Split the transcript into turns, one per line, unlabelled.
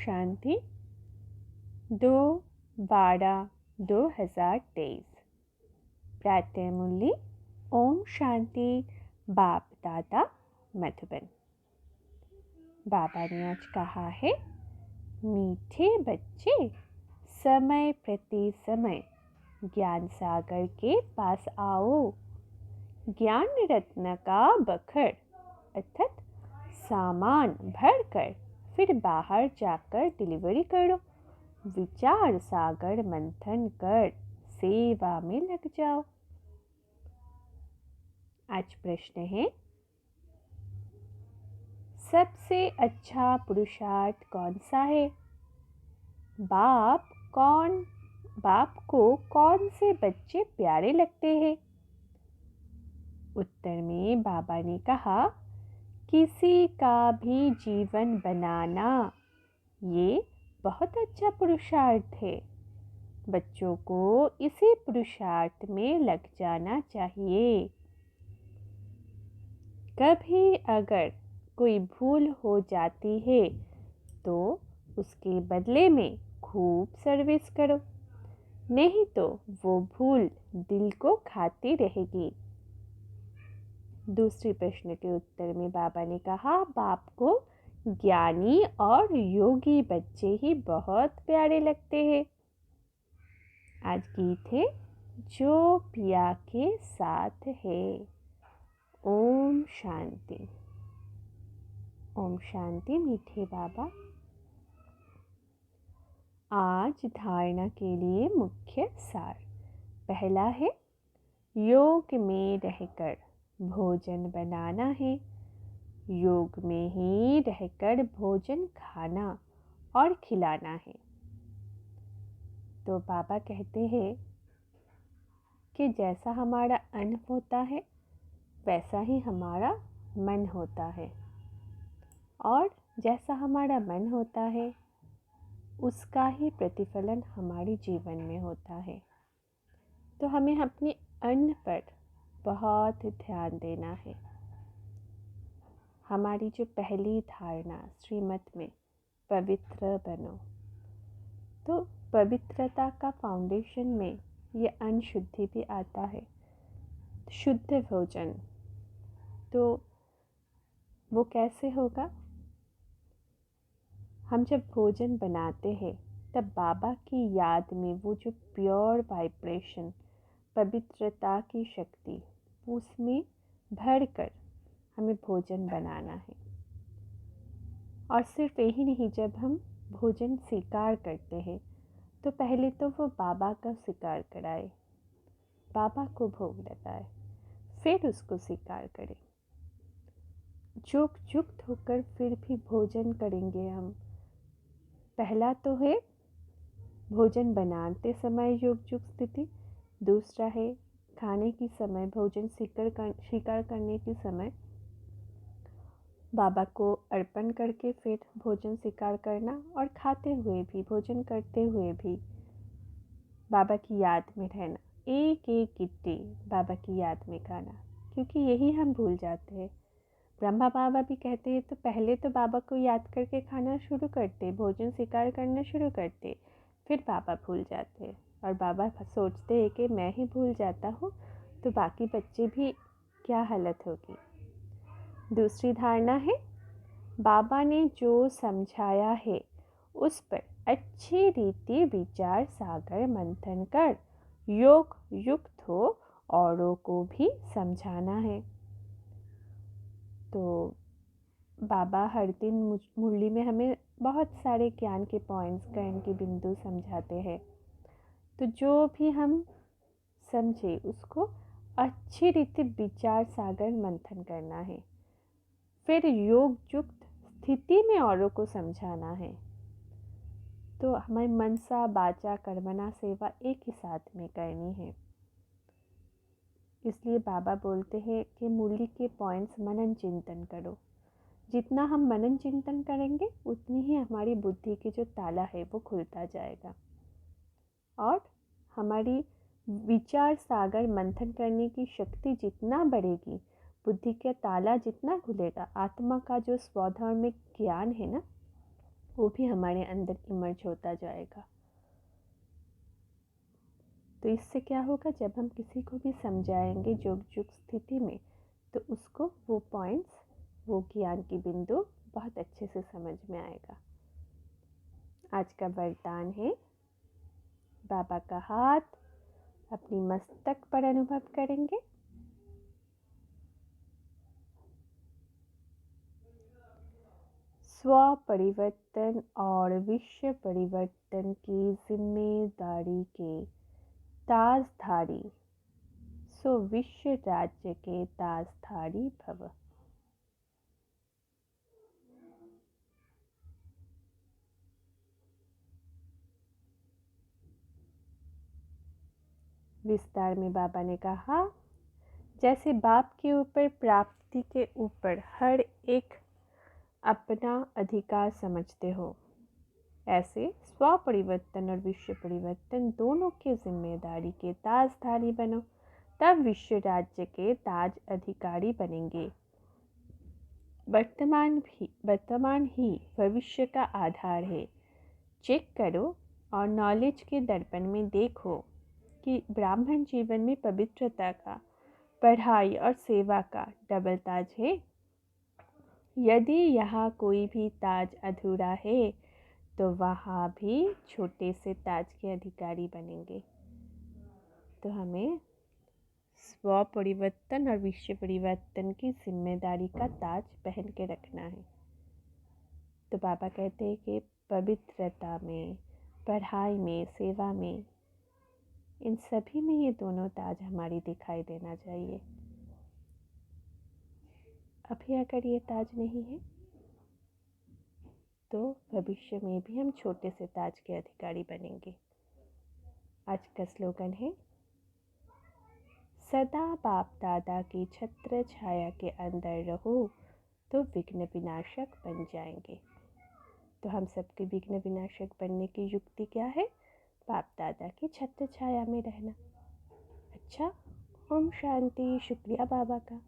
शांति 2/12/2023 प्रातः मुरली। ओम शांति। बाप दादा मधुबन। बाबा ने आज कहा है, मीठे बच्चे समय प्रति समय ज्ञान सागर के पास आओ। ज्ञान रत्न का बखर अर्थात सामान भर कर फिर बाहर जाकर डिलीवरी करो। विचार सागर मंथन कर सेवा में लग जाओ। आज प्रश्न है, सबसे अच्छा पुरुषार्थ कौन सा है? बाप को कौन से बच्चे प्यारे लगते हैं? उत्तर में बाबा ने कहा, किसी का भी जीवन बनाना ये बहुत अच्छा पुरुषार्थ है। बच्चों को इसी पुरुषार्थ में लग जाना चाहिए। कभी अगर कोई भूल हो जाती है तो उसके बदले में खूब सर्विस करो, नहीं तो वो भूल दिल को खाती रहेगी। दूसरे प्रश्न के उत्तर में बाबा ने कहा, बाप को ज्ञानी और योगी बच्चे ही बहुत प्यारे लगते हैं। आज गीत है, जो पिया के साथ है। ओम शांति। ओम शांति मीठे बाबा। आज धारणा के लिए मुख्य सार। पहला है, योग में रहकर भोजन बनाना है। योग में ही रहकर भोजन खाना और खिलाना है। तो बाबा कहते हैं कि जैसा हमारा अन्न होता है वैसा ही हमारा मन होता है, और जैसा हमारा मन होता है उसका ही प्रतिफलन हमारे जीवन में होता है। तो हमें अपने अन्न पर बहुत ध्यान देना है। हमारी जो पहली धारणा श्रीमत में, पवित्र बनो, तो पवित्रता का फाउंडेशन में ये अन्न शुद्धि भी आता है। शुद्ध भोजन तो वो कैसे होगा? हम जब भोजन बनाते हैं तब बाबा की याद में वो जो प्योर वाइब्रेशन, पवित्रता की शक्ति, उसमें भरकर हमें भोजन बनाना है। और सिर्फ यही नहीं, जब हम भोजन स्वीकार करते हैं तो पहले तो वो बाबा का स्वीकार कराए, बाबा को भोग लगाए, फिर उसको स्वीकार करें। योग युक्त होकर फिर भी भोजन करेंगे हम। पहला तो है भोजन बनाते समय योग युक्त स्थिति। दूसरा है खाने की समय, भोजन स्वीकार करने के समय बाबा को अर्पण करके फिर भोजन स्वीकार करना, और खाते हुए भी, भोजन करते हुए भी बाबा की याद में रहना। एक एक गिट्टी बाबा की याद में खाना, क्योंकि यही हम भूल जाते हैं। ब्रह्मा बाबा भी कहते हैं, तो पहले तो बाबा को याद करके खाना शुरू करते, भोजन स्वीकार करना शुरू करते, फिर बाबा भूल जाते हैं। और बाबा सोचते हैं कि मैं ही भूल जाता हूँ तो बाकी बच्चे भी क्या हालत होगी। दूसरी धारणा है, बाबा ने जो समझाया है उस पर अच्छी रीति विचार सागर मंथन कर योग युक्त हो औरों को भी समझाना है। तो बाबा हर दिन मुरली में हमें बहुत सारे ज्ञान के पॉइंट्स, ज्ञान के बिंदु समझाते हैं। तो जो भी हम समझे उसको अच्छी रीति विचार सागर मंथन करना है, फिर योग युक्त स्थिति में औरों को समझाना है। तो हमें मनसा वाचा कर्मणा सेवा एक ही साथ में करनी है। इसलिए बाबा बोलते हैं कि मुरली के पॉइंट्स मनन चिंतन करो। जितना हम मनन चिंतन करेंगे उतनी ही हमारी बुद्धि की जो ताला है वो खुलता जाएगा, और हमारी विचार सागर मंथन करने की शक्ति जितना बढ़ेगी, बुद्धि का ताला जितना खुलेगा, आत्मा का जो स्वधर्मिक ज्ञान है ना, वो भी हमारे अंदर इमर्ज होता जाएगा। तो इससे क्या होगा, जब हम किसी को भी समझाएंगे जुग जुग स्थिति में, तो उसको वो पॉइंट्स, वो ज्ञान की बिंदु बहुत अच्छे से समझ में आएगा। आज का वरदान है, बाबा का हाथ अपनी मस्तक पर अनुभव करेंगे। स्व परिवर्तन और विश्व परिवर्तन की जिम्मेदारी के ताजधारी, सो विश्व राज्य के ताजधारी भव। विस्तार में बाबा ने कहा, जैसे बाप के ऊपर प्राप्ति के ऊपर हर एक अपना अधिकार समझते हो, ऐसे स्व परिवर्तन और विश्व परिवर्तन दोनों के जिम्मेदारी के ताजधारी बनो, तब विश्व राज्य के ताज अधिकारी बनेंगे। वर्तमान ही भविष्य का आधार है। चेक करो और नॉलेज के दर्पण में देखो कि ब्राह्मण जीवन में पवित्रता का, पढ़ाई और सेवा का डबल ताज है। यदि यहाँ कोई भी ताज अधूरा है तो वहाँ भी छोटे से ताज के अधिकारी बनेंगे। तो हमें स्व परिवर्तन और विश्व परिवर्तन की जिम्मेदारी का ताज पहन के रखना है। तो बाबा कहते हैं कि पवित्रता में, पढ़ाई में, सेवा में, इन सभी में ये दोनों ताज हमारी दिखाई देना चाहिए। अभी अगर ये ताज नहीं है तो भविष्य में भी हम छोटे से ताज के अधिकारी बनेंगे। आज का स्लोगन है, सदा बाप दादा की छत्र छाया के अंदर रहो तो विघ्न विनाशक बन जाएंगे। तो हम सबके विघ्न विनाशक बनने की युक्ति क्या है? बाप दादा की छत्र छाया में रहना। अच्छा, ओम शांति। शुक्रिया बाबा का।